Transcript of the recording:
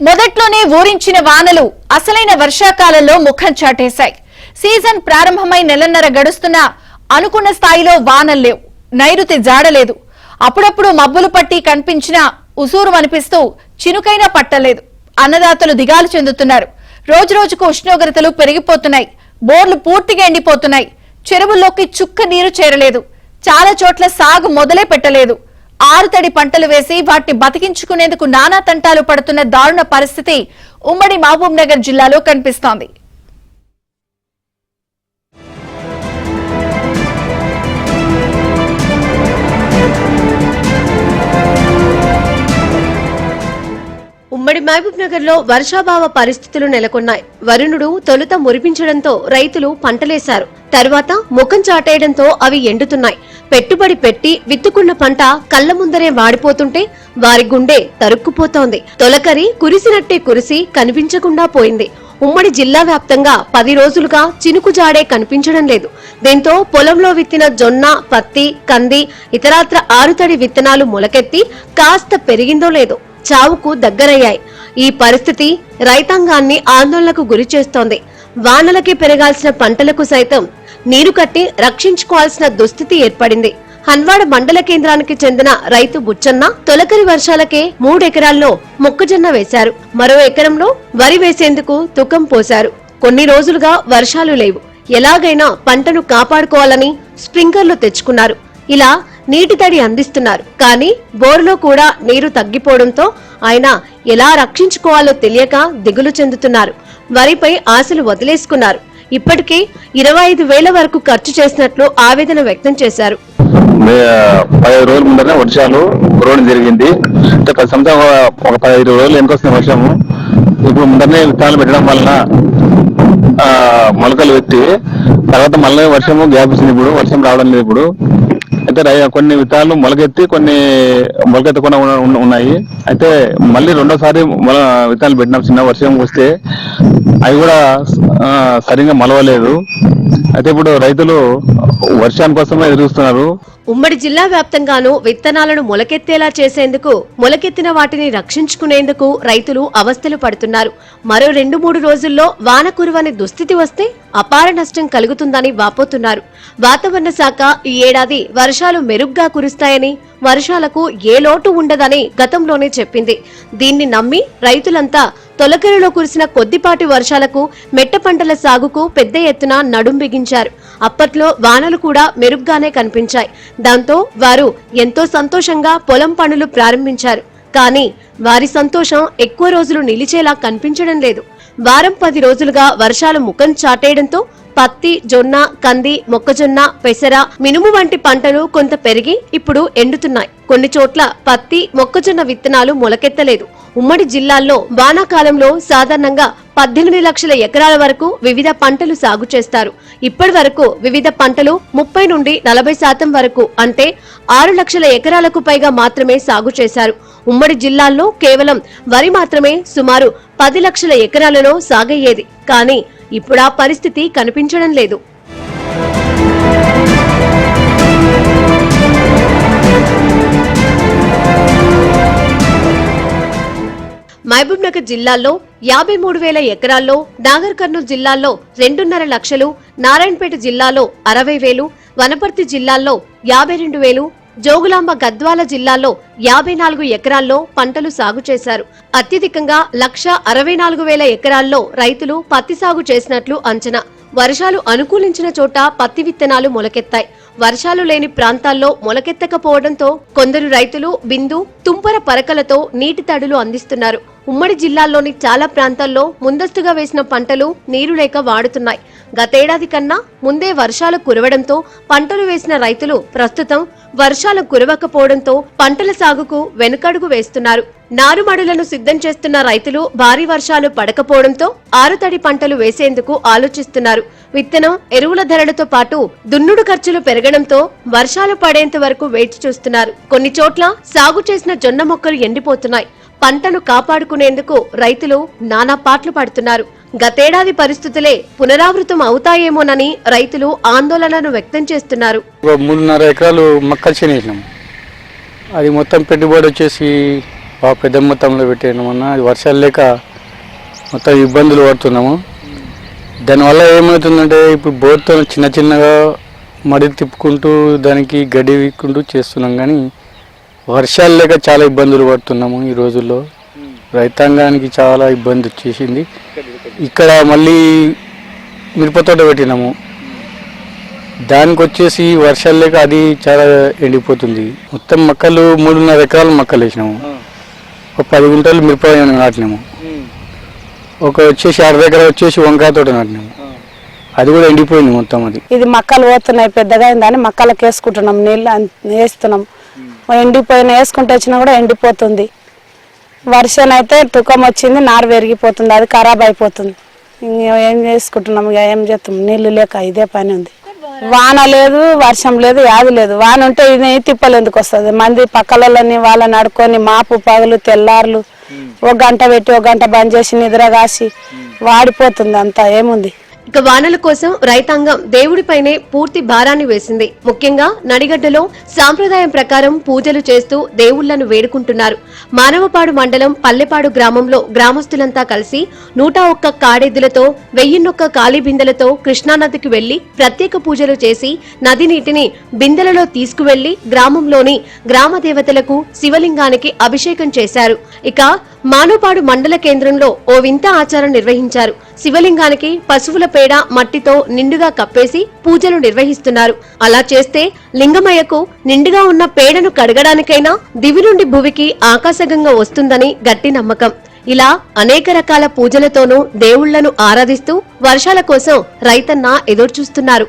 మొదట్లోనే ఊరించిన వానలు అసలైన వర్షాకాలంలో ముఖం చాటేశాయి. సీజన్ ప్రారంభమై నెలన్నర గడుస్తున్నా అనుకున్న స్థాయిలో వానలు లేవు, నైరుతి జాడలేదు. అప్పుడప్పుడు మబ్బులు పట్టి కనిపించినా ఉసూరు అనిపిస్తూ చినుకైనా పట్టలేదు. అన్నదాతలు దిగాలు చెందుతున్నారు. రోజురోజుకు ఉష్ణోగ్రతలు పెరిగిపోతున్నాయి. బోర్లు పూర్తిగా ఎండిపోతున్నాయి. చెరువుల్లోకి చుక్క నీరు చేరలేదు. చాలా చోట్ల సాగు మొదలే పెట్టలేదు. ఆరుతడి పంటలు వేసి వాటిని బతికించుకునేందుకు నానా తంటాలు పడుతున్న దారుణ పరిస్థితి ఉమ్మడి మహబూబ్ నగర్ జిల్లాలో కనిపిస్తోంది. ఉమ్మడి మహబూబ్ నగర్ లో వర్షాభావ పరిస్థితులు నెలకొన్నాయి. వరుణుడు తొలుత మురిపించడంతో రైతులు పంటలేశారు. తర్వాత ముఖం చాటేయడంతో అవి ఎండుతున్నాయి. పెట్టుబడి పెట్టి విత్తుకున్న పంట కళ్ల ముందరే వాడిపోతుంటే వారి గుండె తరుక్కుపోతోంది. తొలకరి కురిసినట్టే కురిసి కనిపించకుండా పోయింది. ఉమ్మడి జిల్లా వ్యాప్తంగా 10 రోజులుగా చినుకు జాడే కనిపించడం లేదు. దీంతో పొలంలో విత్తిన జొన్న, పత్తి, కంది, ఇతరాత్ర ఆరుతడి విత్తనాలు మొలకెత్తి కాస్త పెరిగిందో లేదో చావుకు దగ్గరయ్యాయి. ఈ పరిస్థితి రైతాంగాన్ని ఆందోళనకు గురి చేస్తోంది. వానలకి పెరగాల్సిన పంటలకు సైతం నీరు కట్టి రక్షించుకోవాల్సిన దుస్థితి ఏర్పడింది. హన్వాడ మండల కేంద్రానికి చెందిన రైతు బుచ్చన్న తొలకరి వర్షాలకే 3 ఎకరాల్లో మొక్కజొన్న వేశారు. మరో ఎకరంలో వరి వేసేందుకు తుకం పోశారు. కొన్ని రోజులుగా వర్షాలు లేవు. ఎలాగైనా పంటను కాపాడుకోవాలని స్ప్రింక్లర్లు తెచ్చుకున్నారు. ఇలా నీటి తడి అందిస్తున్నారు. కానీ బోరులో కూడా నీరు తగ్గిపోవడంతో ఆయన ఎలా రక్షించుకోవాలో తెలియక దిగులు చెందుతున్నారు. వరిపై ఆశలు వదిలేసుకున్నారు. ఇప్పటికే 25,000 వరకు ఖర్చు చేసినట్లు ఆవేదన వ్యక్తం చేశారు. 15 రోజుల ముందరనే వర్షాలు కురవడం జరిగింది. అంటే 10 సంవత్సరం ఒక 15 రోజులు వెనుకొస్తున్న వర్షము ఇప్పుడు ముందరనే విత్తనాలు పెట్టడం వలన మొలకలు పెట్టి తర్వాత మళ్ళీ వర్షము గ్యాప్ ఇచ్చింది. ఇప్పుడు వర్షం రావడం లేదు. ఇప్పుడు అయితే కొన్ని విత్తనాలు మొలకెత్తి కొన్ని మొలకెత్తకుండా ఉన్నాయి. అయితే మళ్ళీ రెండోసారి విత్తనాలు పెట్టినాం. చిన్న వర్షం వస్తే అవి కూడా సరిగ్గా మలవలేదు. అయితే ఇప్పుడు రైతులు వర్షాని కోసమే ఎదురుస్తున్నారు. ఉమ్మడి జిల్లా వ్యాప్తంగానూ విత్తనాలను మొలకెత్తేలా చేసేందుకు, మొలకెత్తిన వాటిని రక్షించుకునేందుకు రైతులు అవస్థలు పడుతున్నారు. మరో 2-3 రోజుల్లో వాన కురవని దుస్థితి వస్తే అపార నష్టం కలుగుతుందని వాపోతున్నారు. వాతావరణ శాఖ ఈ ఏడాది వర్షాలు మెరుగ్గా కురుస్తాయని, వర్షాలకు ఏ లోటు ఉండదని గతంలోనే చెప్పింది. దీన్ని నమ్మి రైతులంతా తొలకరిలో కురిసిన కొద్దిపాటి వర్షాలకు మెట్ట పంటల సాగుకు పెద్ద ఎత్తున నడుం బిగించారు. అప్పట్లో వానలు కూడా మెరుగ్గానే కనిపించాయి. దాంతో వారు ఎంతో సంతోషంగా పొలం పనులు ప్రారంభించారు. కానీ వారి సంతోషం ఎక్కువ రోజులు నిలిచేలా కనిపించడం లేదు. వారం 10 రోజులుగా వర్షాలు ముఖం చాటేయడంతో పత్తి, జొన్న, కంది, మొక్కజొన్న, పెసర, మినుము వంటి పంటలు కొంత పెరిగి ఇప్పుడు ఎండుతున్నాయి. కొన్ని చోట్ల పత్తి, మొక్కజొన్న విత్తనాలు మొలకెత్తలేదు. ఉమ్మడి జిల్లాల్లో వానాకాలంలో సాధారణంగా 18 లక్షల ఎకరాల వరకు వివిధ పంటలు సాగు చేస్తారు. ఇప్పటి వరకు వివిధ పంటలు 30 నుండి 40% వరకు అంటే 6 లక్షల ఎకరాలకు పైగా మాత్రమే సాగు చేశారు. ఉమ్మడి జిల్లాల్లో కేవలం వరి మాత్రమే సుమారు 10 లక్షల ఎకరాలలో సాగయ్యేది. కానీ ఇప్పుడు ఆ పరిస్థితి కనిపించడం లేదు. మహబూబ్ నగర్ జిల్లాలో 53,000 ఎకరాల్లో, నాగర్ కర్నూలు జిల్లాలో 2.5 లక్షలు, నారాయణపేట జిల్లాలో 60,000, వనపర్తి జిల్లాల్లో 52,000, జోగులాంబ గద్వాల జిల్లాలో 54 ఎకరాల్లో పంటలు సాగు చేశారు. అత్యధికంగా 1,64,000 ఎకరాల్లో రైతులు పత్తి సాగు చేసినట్లు అంచనా. వర్షాలు అనుకూలించిన చోట పత్తి విత్తనాలు మొలకెత్తాయి. వర్షాలు లేని ప్రాంతాల్లో మొలకెత్తకపోవడంతో కొందరు రైతులు బిందు, తుంపర పరకలతో నీటి తడులు అందిస్తున్నారు. ఉమ్మడి జిల్లాల్లోని చాలా ప్రాంతాల్లో ముందస్తుగా వేసిన పంటలు నీరు లేక వాడుతున్నాయి. గతేడాది కన్నా ముందే వర్షాలు కురవడంతో పంటలు వేసిన రైతులు ప్రస్తుతం వర్షాలు కురవకపోవడంతో పంటల సాగుకు వెనుకడుగు వేస్తున్నారు. నారుమడులను సిద్ధం చేస్తున్న రైతులు భారీ వర్షాలు పడకపోవడంతో ఆరుతడి పంటలు వేసేందుకు ఆలోచిస్తున్నారు. విత్తనం, ఎరువుల ధరలతో పాటు దున్నుడు ఖర్చులు పెరగడంతో వర్షాలు పడేంత వరకు వేచి చూస్తున్నారు. కొన్ని చోట్ల సాగు చేసిన జొన్న మొక్కలు ఎండిపోతున్నాయి. పంటను కాపాడుకునేందుకు రైతులు నానా పాట్లు పడుతున్నారు. గతేడాది పరిస్థితులే పునరావృతం అవుతాయేమోనని రైతులు ఆందోళనను వ్యక్తం చేస్తున్నారు. 3.5 ఎకరాలు మక్కలు చేసినాం. అది మొత్తం పెట్టుబడి వచ్చేసి బాగా పెద్ద మొత్తంలో పెట్టినామన్న. అది వర్షాలు లేక మొత్తం ఇబ్బందులు పడుతున్నాము. దానివల్ల ఏమవుతుందంటే ఇప్పుడు బోర్తో చిన్న చిన్నగా మడి తిప్పుకుంటూ దానికి గడ్డి వీక్కుంటూ చేస్తున్నాం, కానీ వర్షాలు లేక చాలా ఇబ్బందులు పడుతున్నాము. ఈ రోజుల్లో రైతాంగానికి చాలా ఇబ్బంది వచ్చేసింది. ఇక్కడ మళ్ళీ మిరపతోట పెట్టినాము, దానికి వచ్చేసి వర్షాలు లేక అది చాలా ఎండిపోతుంది. మొత్తం మొక్కలు 3.5 ఎకరాలు మొక్కలు వేసినాము. ఒక 10 గుంటలు మిరప నాటినాము. ఒక వచ్చేసి 60 ఎకరాలు వచ్చేసి వంకాయ తోట నాటినాము. అది కూడా ఎండిపోయింది మొత్తం. అది ఇది మొక్కలు పోతున్నాయి, పెద్దగా అయిందని మొక్కలకు వేసుకుంటున్నాం, నీళ్ళు వేస్తున్నాం. ఎండిపోయిన వేసుకుంటూ వచ్చినా కూడా ఎండిపోతుంది. వర్షం అయితే తుకం వచ్చింది, నారు పెరిగిపోతుంది, అది ఖరాబ్ అయిపోతుంది. ఏం చేసుకుంటున్నాం, ఇక ఏం చేస్తాం, నీళ్లు లేక ఇదే పని ఉంది. వాన లేదు, వర్షం లేదు, యాది లేదు. వాన ఉంటే ఇది తిప్పలు ఎందుకు వస్తుంది? మంది పక్కలని వాళ్ళని అడుకొని మాపు పగలు తెల్లార్లు 1 గంట పెట్టి 1 గంట బంద్ చేసి నిద్ర కాసి వాడిపోతుంది అంతా. ఏముంది? ఇక వానల కోసం రైతాంగం దేవుడిపైనే పూర్తి భారాన్ని వేసింది. ముఖ్యంగా నడిగడ్డలో సాంప్రదాయం ప్రకారం పూజలు చేస్తూ దేవుళ్లను వేడుకుంటున్నారు. మానవపాడు మండలం పల్లెపాడు గ్రామంలో గ్రామస్తులంతా కలిసి 101 కాడెద్దులతో 1001 ఖాళీ బిందెలతో కృష్ణానదికి వెళ్లి ప్రత్యేక పూజలు చేసి నది నీటిని బిందెలలో తీసుకువెళ్లి గ్రామంలోని గ్రామ దేవతలకు శివలింగానికి అభిషేకం చేశారు. ఇక మానవపాడు మండల కేంద్రంలో ఓ వింత ఆచారం నిర్వహించారు. శివలింగానికి పశువుల పేడ మట్టితో నిండుగా కప్పేసి పూజలు నిర్వహిస్తున్నారు. అలా చేస్తే లింగమయ్యకు నిండుగా ఉన్న పేడను కడగడానికైనా దివి నుండి భువికి ఆకాశగంగా వస్తుందని గట్టి నమ్మకం. ఇలా అనేక రకాల పూజలతోనూ దేవుళ్లను ఆరాధిస్తూ వర్షాల కోసం రైతన్న ఎదురుచూస్తున్నారు.